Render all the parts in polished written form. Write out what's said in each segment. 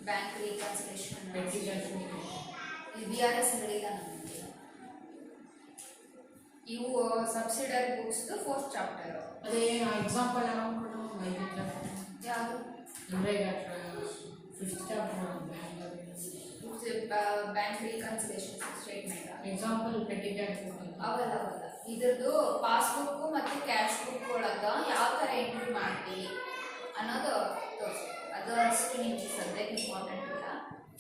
Bank reconciliation. BRS you subsidiary books the fourth chapter. Example fifth chapter bank reconciliation statement. Example petty cash book. ಇದ್ರದ್ದು passbook ಮತ್ತು cash book ಒಳಗ ಯಾವ ತರ entry ಮಾಡ್ತೀವಿ ಅನ್ನೋದು ತೋರಿಸ್ತೀವಿ. ಅದು ಅಷ್ಟು ನಿಮ್ಗೆ ಸದ್ಯಕ್ಕೆ ಇಂಪಾರ್ಟೆಂಟ್ ಇಲ್ಲ,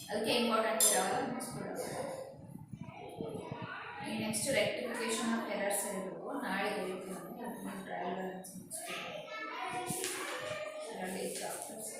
ಅದಕ್ಕೆ ಇಂಪಾರ್ಟೆಂಟ್ ಇರೋಲ್ಲ ಮುಗಿಸ್ಬಿಡೋದು. ಈ ನೆಕ್ಸ್ಟ್ ರೆಕ್ಟಿಫಿಕೇಶನ್ ಆಫ್ ಎರರ್ಸ್ ಇರೋದು ನಾಳೆ ಹೇಳ್ತೀವಿ. ಟ್ರಯಲ್ ಬ್ಯಾಲೆನ್ಸ್ ಮುಗಿಸ್ಬಿಟ್ಟು ಎರಡು chapters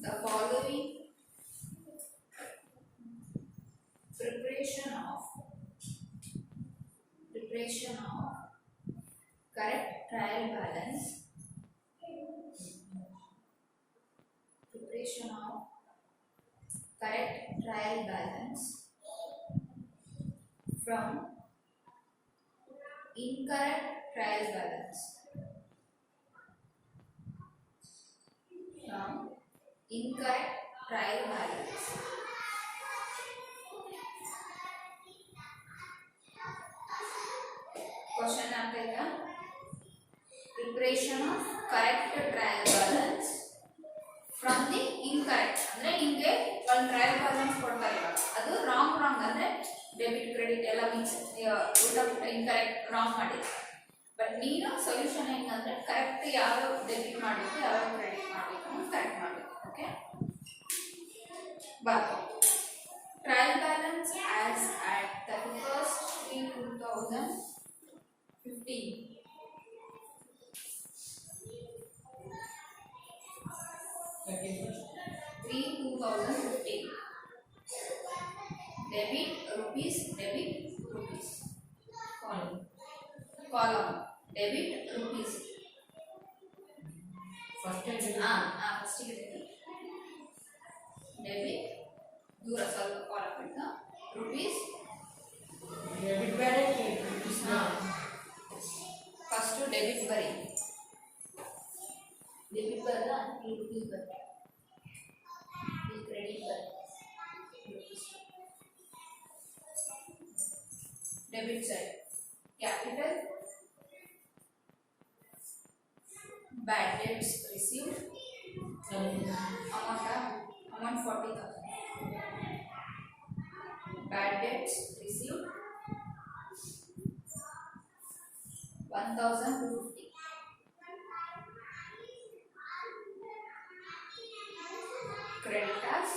The following preparation of correct trial balance from incorrect trial balance. Question ಆಗ್ತೈತಾ? Preparation of correct trial balance from the incorrect. ಅಂದ್ರೆ ನಿಮಗೆ ಒಂದು ಟ್ರಯಲ್ ಬ್ಯಾಲೆನ್ಸ್ ಕೊಡ್ತಾರೆ, ಅದು ರಾಂಗ್ ಅಂದ್ರೆ ಡೆಬಿಟ್ ಕ್ರೆಡಿಟ್ ಎಲ್ಲ ಮಿಕ್ಸ್ ಇನ್ಕರೆಕ್ಟ್ ರಾಂಗ್ ಮಾಡಿದ್ರೆ, ಬಟ್ ನೀನು ಸೊಲ್ಯೂಷನ್ ಹೆಂಗಂದ್ರೆ ಕರೆಕ್ಟ್ ಯಾವ ಡೆಬಿಟ್ ಮಾಡಬೇಕು ಯಾವ ಕ್ರೆಡಿಟ್ ಮಾಡಬೇಕು ಅಂತ ಕರೆಕ್ಟ್ ಮಾಡಬೇಕು. Okay, but trial balance as at 31st 2015 3/2015 debit rupees column debit rupees first debit ದೂರ ಸ್ವಲ್ಪ ಕಾಲಮ್ ಇಟ್ಟು rupees debit ಬೇರೆ rupees ಫಸ್ಟ್ ಡೆಬಿಟ್ ಬರಿ, ಡೆಬಿಟ್ ಬರ ಈ rupees ಬರಿ, ಈ ಕ್ರೆಡಿಟ್ ಬರಿ rupees. Debit side capital bad debts received amount 40,000, bad debts received 1,250, creditors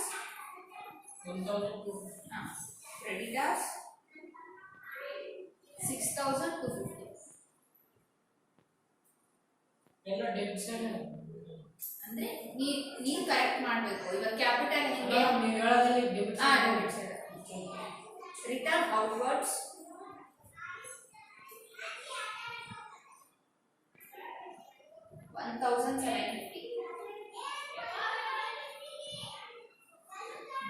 6,250 ಎಲ್ಲ ಡೆಬಿಟ್ ಸೈಡ್ ಅಂದ್ರೆ ನೀ ಕರೆಕ್ಟ್ ಮಾಡಬೇಕು. ಇವಾಗ ಕ್ಯಾಪಿಟಲ್ ನಿಮಗೆ ನೀವು ಹೇಳೋದ್ರಲ್ಲಿ debit side return outwards 1,750,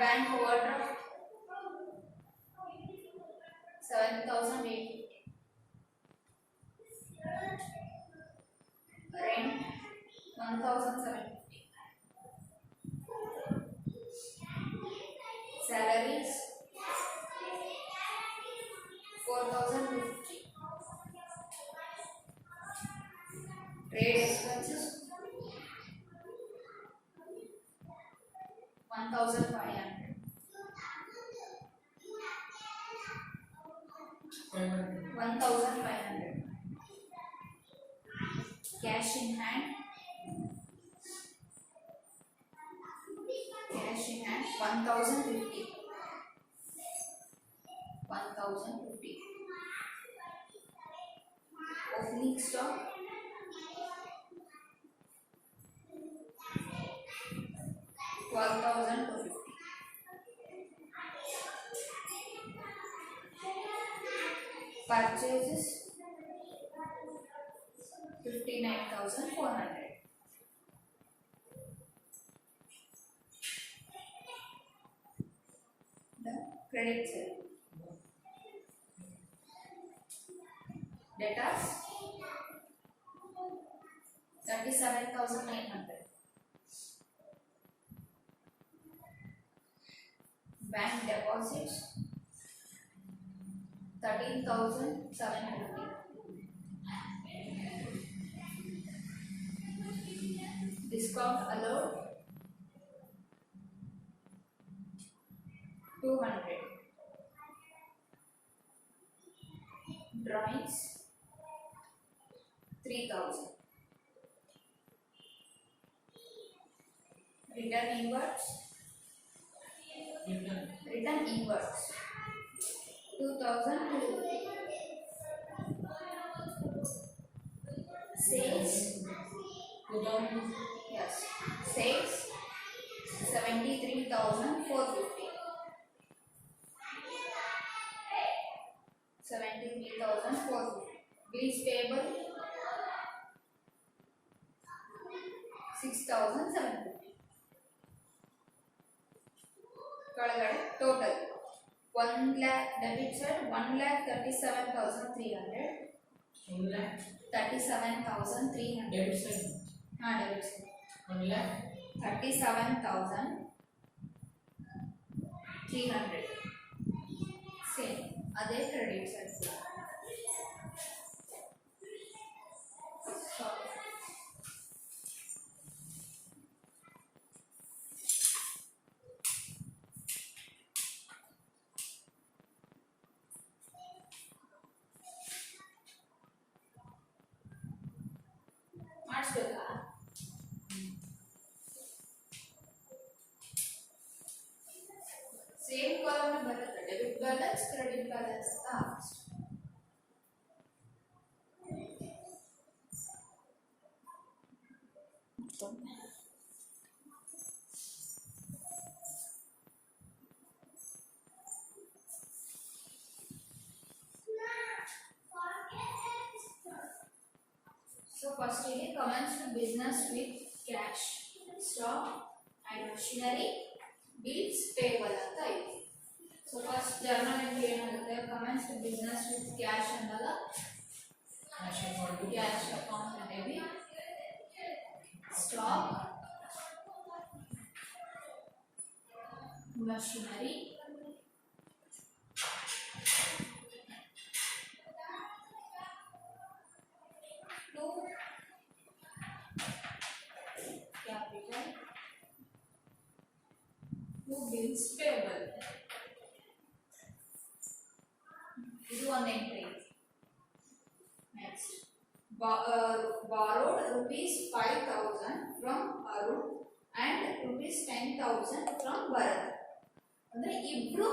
bank overdraft 7,850, 500. 1500. Cash in hand. Cash in hand 1050. 1050. Opening stock 12,250. Purchases 59,400. The credit sale. Debtors 37,900. Bank deposits 13,750. Discount allowed 200. Drawings 3,000. Return inwards. Return inwards 2,250. Sales. 2000. Yes. Sales 73,450. 73,450. Bills payable 6,750. ಕೆಳಗಡೆ total 1 lakh debit side 1,37,300. 1 lakh. 37,300. Debit side. Debit side 1 lakh. 37,300. Same ಅದೇ credit side. ಮಾಡಿಸ್ಬೇಕಾ? Same column ಬರುತ್ತೆ debit balance credit balance ಅಂತ. So first ಇಲ್ಲಿ commence to business with cash, stock and machinery, bills payable ಅಂತ ಇದೆ. So first journal entry ಏನಾಗುತ್ತೆ, commence to business with cash ಅಂದಾಗ cash account debit, stock, machinery, to capital, to bills payable. ಇದು ಒಂದು entry. Next, borrowed rupees 5,000 from Arun and rupees 10,000 from Bharat. ಅಂದ್ರೆ ಇಬ್ರು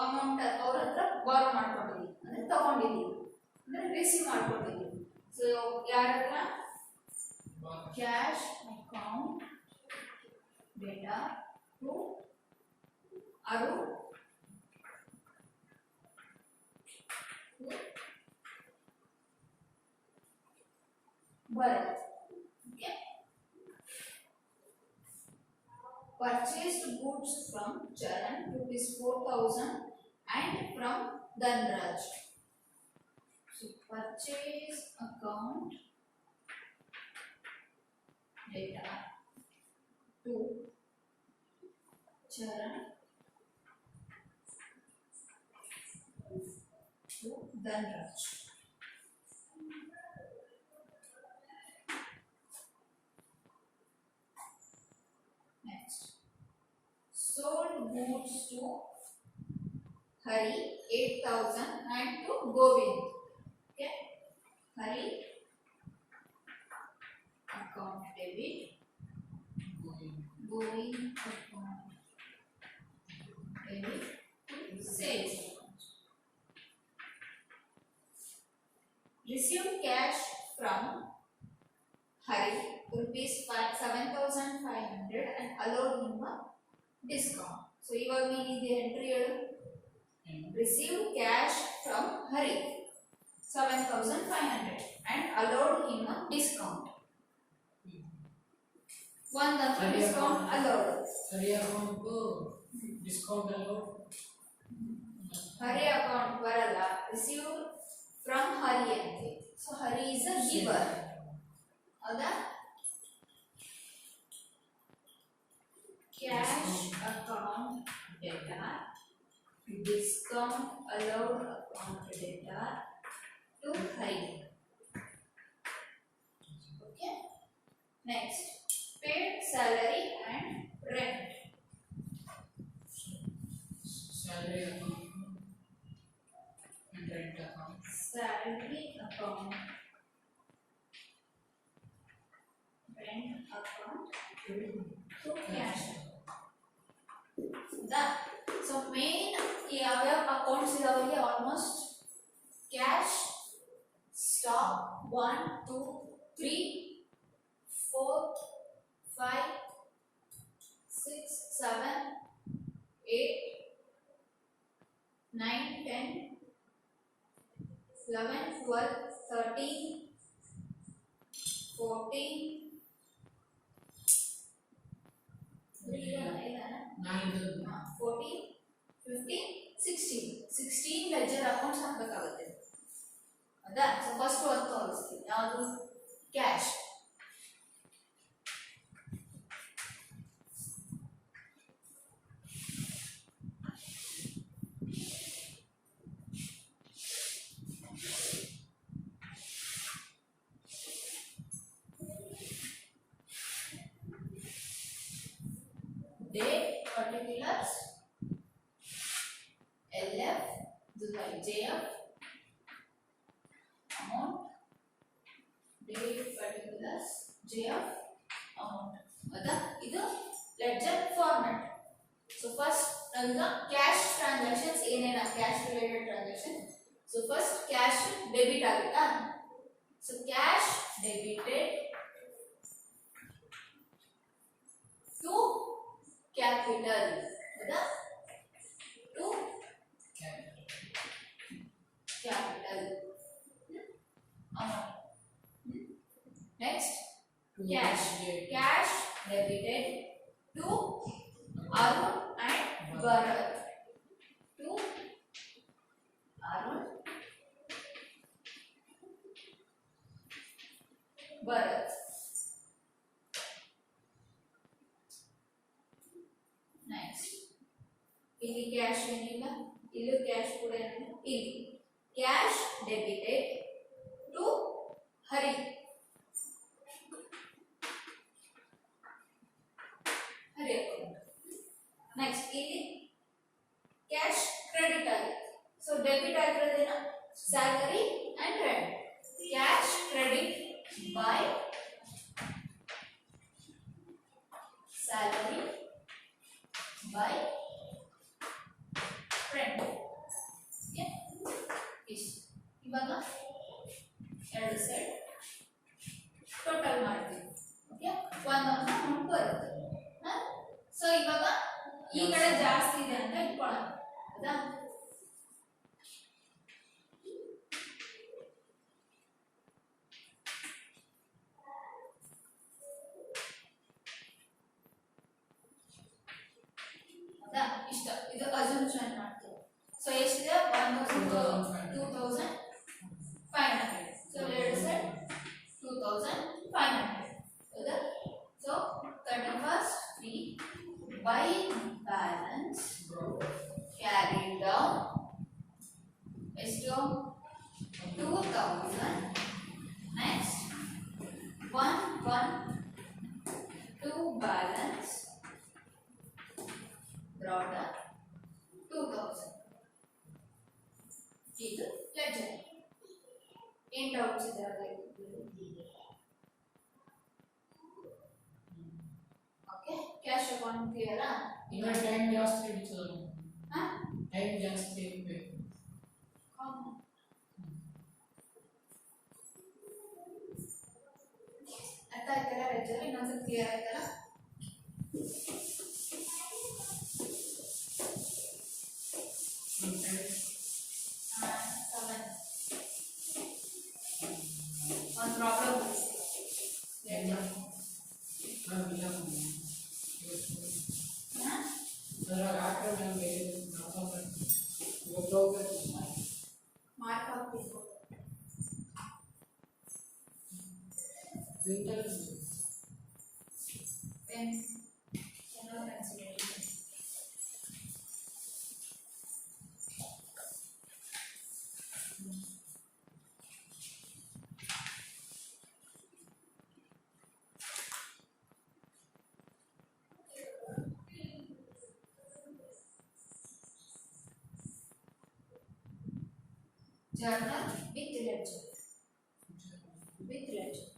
amount ಅವ್ರ ಹತ್ರ ಬಾರೋ ಮಾಡ್ಕೊಂಡಿದ್ದೀವಿ ಅಂದ್ರೆ ತಗೊಂಡಿದ್ದೀವಿ ಅಂದ್ರೆ ರಿಸೀವ್ ಮಾಡ್ಕೊಂಡಿದ್ದೀವಿ. ಸೊ ಯಾರ ಹತ್ರ? Cash account data to Arun Bharat. Okay. Purchased goods from Charan rupees 4,000 and from Dhanraj. So purchase account data to Charan to Dhanraj. Next, sold goods to Hari 8,000 and to Govind. Okay, Hari account debit, Govind account debit to sales. Received cash from Hari rupees 7,500 and allowed him a discount. So ಇವಾಗ ನೀನು ಇದು entry ಹೇಳು. Received cash from Hari 7,500 and allowed him a discount. One discount allowed. Hari account ko discount allowed. Hari account ಬರಲ್ಲ, received from Hari ಅಂತೆ. So Hari is a giver. ಹೌದಾ? Cash account data, discount allowed account data to Hari. Okay. Next, paid salary and rent. Salary account and rent account. Salary account, rent account to cash. So main ಯಾವ accounts ಇದಾವೆ almost cash, stock 1 2 3 4 5 6 7 8 9 10 11 12 13 14 14 15 16 leisure accounts ಹಾಕಬೇಕಾಗುತ್ತೆ. ಹೌದಾ? So first ಒಂದು ತೋರಿಸ್ತೀನಿ, ಯಾವುದು cash. Date, particulars, LF, JF, amount, date, particulars, JF, amount. ಹೌದಾ? ಇದು ledger format. So first ಈಗ ಕ್ಯಾಶ್ ಟ್ರಾನ್ಸಾಕ್ಷನ್ಸ್ ಏನೇನ cash related transaction. So first cash debit ಆಗುತ್ತಾ? So cash debited to capital. ಹೌದಾ? To capital amount. Next, cash debited to Arun and Bharat. To Arun, Bharat. Next, ಇಲ್ಲಿ cash ಏನಿಲ್ಲ, ಇಲ್ಲೂ cash ಕೂಡ ಏನಿಲ್ಲ. ಇಲ್ಲಿ cash debited to Hari. Hari account. Next ಇಲ್ಲಿ cash credit ಆಗಿದೆ. ಸೊ ಡೆಬಿಟ್ ಆಗಿರೋದೇನ salary and rent. Cash credit by salary by rent. ಇವಾಗ ಎರಡು ಸೈಡ್ ಟೋಟಲ್ ಮಾಡ್ತೀವಿ. ಓಕೆ, ಒಂದು ಅಮೌಂಟ್ ಬರುತ್ತೆ. ಸೊ ಇವಾಗ ಈ ಕಡೆ ಜಾಸ್ತಿ ಇದೆ ಅಂತ ಇಟ್ಕೊಳ್ಳೋಣ. ಹೌದಾ? ಹೌದಾ? ಇಷ್ಟ ಇದು ಅಸಂಪ್ಷನ್ ಮಾಡ್ತೀವಿ. ಸೊ ಎಷ್ಟಿದೆ? 2,500. ಸೊ ಎರಡು ಸೈಡ್ 2,500. ಹೌದಾ? So 31st we by balance carried down ಎಷ್ಟು 2,000. next 112 balance brought up 2,000. Doubts ಇದೆ ಓಕೆ ಕ್ಯಾಶ್ ಅಕೌಂಟ್ ಕ್ಲಿಯರಾ ಈಗ ಟೈಮ್ ಜಾಸ್ತಿ ಹಿಡಿತದೆ ಟೈಮ್ ಜಾಸ್ತಿ ಬೇಕು ಅರ್ಥ ಆಯ್ತಲ್ಲ ರೈತರು ಇನ್ನೊಂದ್ಸಲ ಕ್ಲಿಯರ್ ಆಯ್ತಲ್ಲ ಒಂದು ಪ್ರಾಬ್ಲಮ್ ಮಾರ್ಕ್ ಹಾಕ್ಬೇಕು journal with ledger.